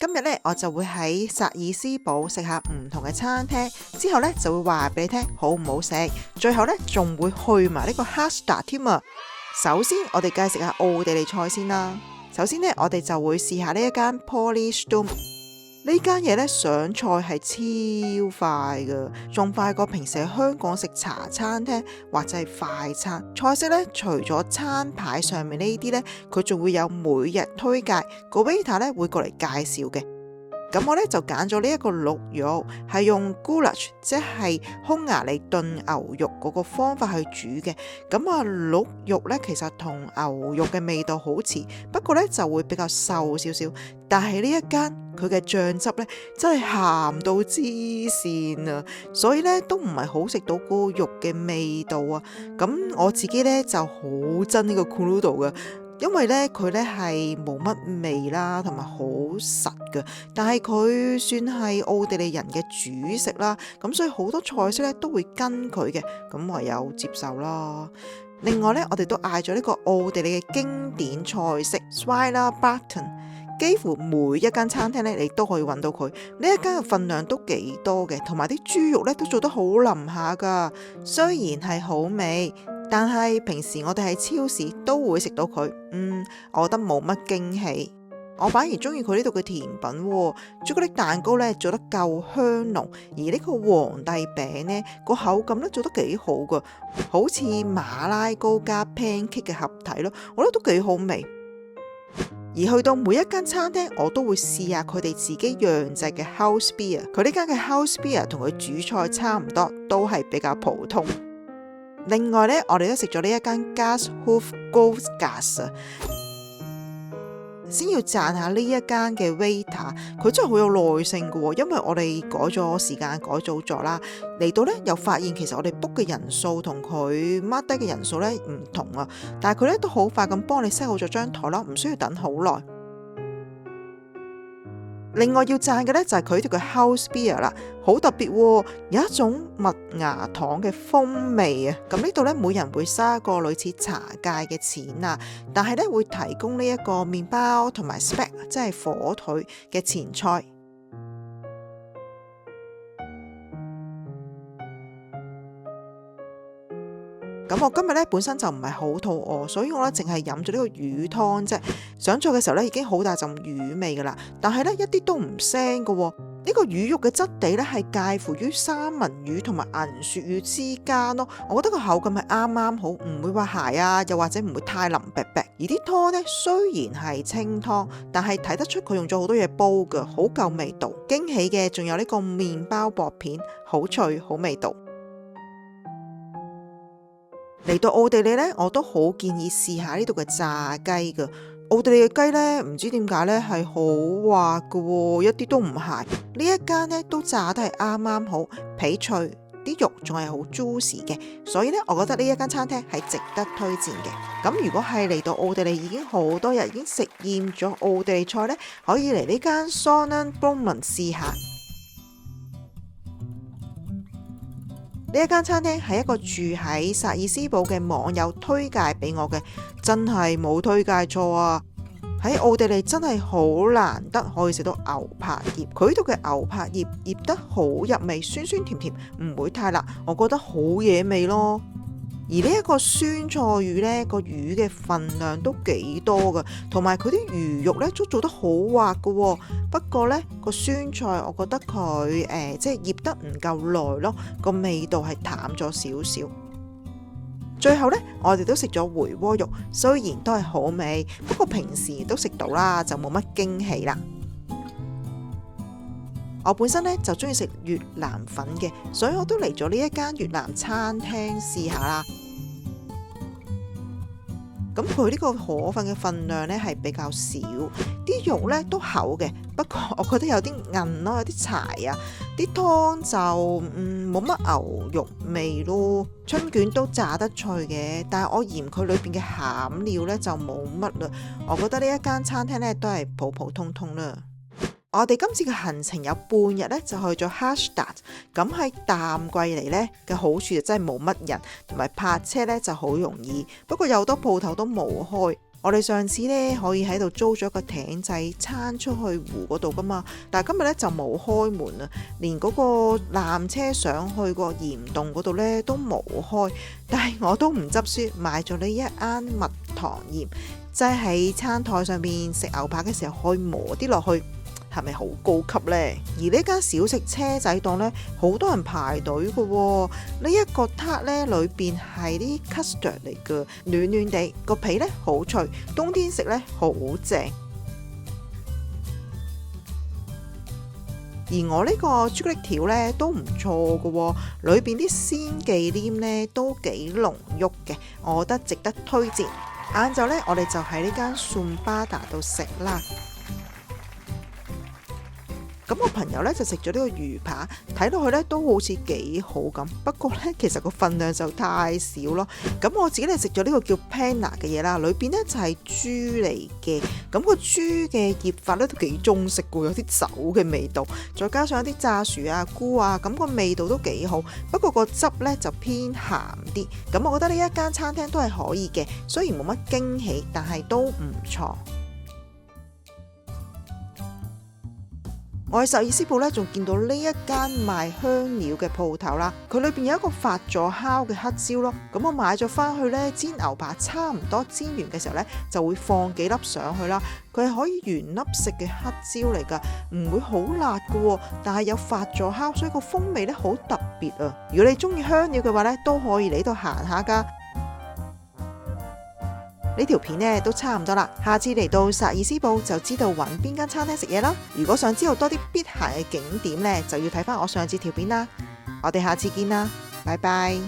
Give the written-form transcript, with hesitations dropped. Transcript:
今日咧，我就會喺薩爾斯堡食下唔同嘅餐廳，之後咧就會話俾你聽好唔好食，最後咧仲會去埋呢個 Hallstatt 添啊！首先我哋梗係食下奧地利菜先啦。首先呢，我哋就會試下呢一間 Polystumm。呢間嘢咧上菜係超快噶，仲快過平時喺香港食茶餐廳或者係快餐。菜式咧除咗餐牌上面呢啲咧，佢仲會有每日推介，個 waiter 咧會過嚟介紹嘅。咁我咧就揀咗呢一個鹿肉，係用 goulash 即係匈牙利燉牛肉嗰個方法去煮嘅。咁啊鹿肉咧其實同牛肉嘅味道好似，不過咧就會比較瘦少少。但係呢一間佢嘅醬汁咧真係鹹到黐線啊，所以咧都唔係好食到嗰個肉嘅味道啊。咁我自己咧就好憎呢個 crudo 嘅。因為咧佢咧係冇乜味啦，同埋好實嘅，但係佢算係奧地利人嘅主食啦，咁所以好多菜式咧都會跟佢嘅，咁唯有接受啦。另外咧，我哋都嗌咗呢個奧地利嘅經典菜式 Schweinebraten， 幾乎每一間餐廳咧你都可以揾到佢。呢一間嘅份量都幾多嘅，同埋啲豬肉咧都做得好腍下噶，雖然係好味。但係平時我哋喺超市都會食到佢，我覺得冇乜驚喜。我反而中意佢呢度嘅甜品，朱古力蛋糕咧做得夠香濃，而呢個皇帝餅呢個口感咧做得幾好噶，好似馬拉糕加 pancake 嘅合體咯，我覺得都幾好味。而去到每一間餐廳，我都會試下佢哋自己釀製嘅 house beer。佢呢間嘅 house beer 同佢主菜差唔多，都係比較普通。另外呢，我哋都食咗呢一間 Gasthof Großgasse。先要讚下呢一間嘅 waiter， 佢真係好有耐性嘅，因為我哋改咗時間改早咗啦，嚟到呢又發現其實我哋 book 嘅人數同佢 mark 低嘅人數呢唔同啊，但係佢呢都好快咁幫你 set 好咗張台啦，唔需要等好耐。另外要讚嘅呢就係佢條嘅 house beer 啦，好特別，有一種麥芽糖嘅風味啊！咁呢度呢，每人會收一個類似茶芥嘅錢啊，但係呢會提供呢一個麵包同埋 speck， 即係火腿嘅前菜。咁我今日咧本身就唔係好肚餓，所以我咧淨係飲咗呢個魚湯啫。上菜嘅時候咧已經好大陣魚味噶啦，但係咧一啲都唔腥噶。呢個魚肉嘅質地咧係介乎於三文魚同埋銀鱈魚之間咯。我覺得個口感係啱啱好，唔會話鞋啊，又或者唔會太腍白白。而啲湯呢，雖然係清湯，但係睇得出佢用咗好多嘢煲噶，好夠味道。驚喜嘅仲有呢個麵包薄片，好脆好味道。嚟到奧地利呢，我都好建議試下呢度嘅炸雞噶。奧地利嘅雞呢，唔知點解呢係好滑噶，一啲都唔鹹。呢一間呢都炸得係啱啱好，皮脆，啲肉仲係好 juicy 嘅，所以呢，我覺得呢一間餐廳係值得推薦嘅。咁如果係嚟到奧地利已經好多日已經食厭咗奧地利菜呢，可以嚟呢間 Sonnenblumen 試下。呢一間餐廳係一個住喺薩爾斯堡嘅網友推介俾我嘅，真係冇推介錯啊！喺奧地利真係好難得可以食到牛柏葉，佢度嘅牛柏葉醃得好入味，酸酸甜甜，唔會太辣，我覺得好惹味咯。而呢一個酸菜魚呢，個魚嘅份量都幾多噶，同埋佢啲魚肉呢都做得好滑噶。不過呢個酸菜，我覺得佢即係醃得唔夠耐咯，個味道係淡咗少少。最後呢，我哋都食咗回鍋肉，雖然都係好味，不過平時都食到啦，就冇乜驚喜啦。我本身呢就中意食越南粉嘅，所以我都嚟咗呢一間越南餐廳試下啦。咁佢呢個河粉嘅份量呢係比較少，啲肉呢都厚嘅，不過我覺得有啲韌咯，有啲柴啊，啲湯就冇乜牛肉味咯。春卷都炸得脆嘅，但係我嫌佢裏邊嘅餡料呢就冇乜啦。我覺得呢一間餐廳呢都係普普通通啦。我哋今次嘅行程有半日呢，就去咗 Hallstatt。咁喺淡季嚟呢嘅好處就真係冇乜人，同埋泊車呢就好容易。不過有好多鋪頭都冇開，我哋上次呢可以喺度租咗個艇仔撐出去湖嗰度噶嘛，但係今日呢就冇開門啊，連嗰個纜車上去個鹽洞嗰度呢都冇開。但係我都唔執輸，買咗呢一罌蜜糖鹽，即係喺餐台上面食牛扒嘅時候可以磨啲落去。係咪好高級呢？而呢間小食車仔檔呢，好多人排隊嘅喎。呢一個撻呢，裏邊係啲 custard 嚟嘅，暖暖地，個皮呢好脆，冬天食呢好正。而我呢個朱古力條呢都唔錯嘅喎，裏邊啲鮮忌廉呢都幾濃郁嘅，我覺得值得推薦。晏晝呢，我哋就喺呢間 Sumbada 度食啦。咁我朋友呢就食咗呢個魚扒，睇落去呢都好似幾好咁，不過呢，其實個份量就太少咯。咁我自己呢食咗呢個叫 Panna 嘅嘢啦，裏邊呢就係豬嚟嘅，咁個豬嘅醃法呢都幾中式嘅，有啲酒嘅味道，再加上一啲炸薯啊、菇啊，咁個味道都幾好。不過個汁呢就偏鹹啲，咁我覺得呢一間餐廳都係可以嘅，雖然冇乜驚喜，但係都唔錯。我喺薩爾斯堡咧，仲見到呢一間賣香料嘅鋪頭啦。佢裏邊有一個發咗酵嘅黑椒咯。咁我買咗翻去呢，煎牛扒差唔多煎完嘅時候呢，就會放幾粒上去啦。佢係可以原粒食嘅黑椒嚟噶，唔會好辣噶，但係有發咗酵，所以個風味呢好特別啊。如果你中意香料嘅話呢，都可以嚟度行下噶。呢條片呢都差唔多啦，下次嚟到薩爾斯堡就知道揾邊間餐廳食嘢啦。如果想知道多啲必行嘅景點呢，就要睇翻我上次條片啦。我哋下次見啦，拜拜。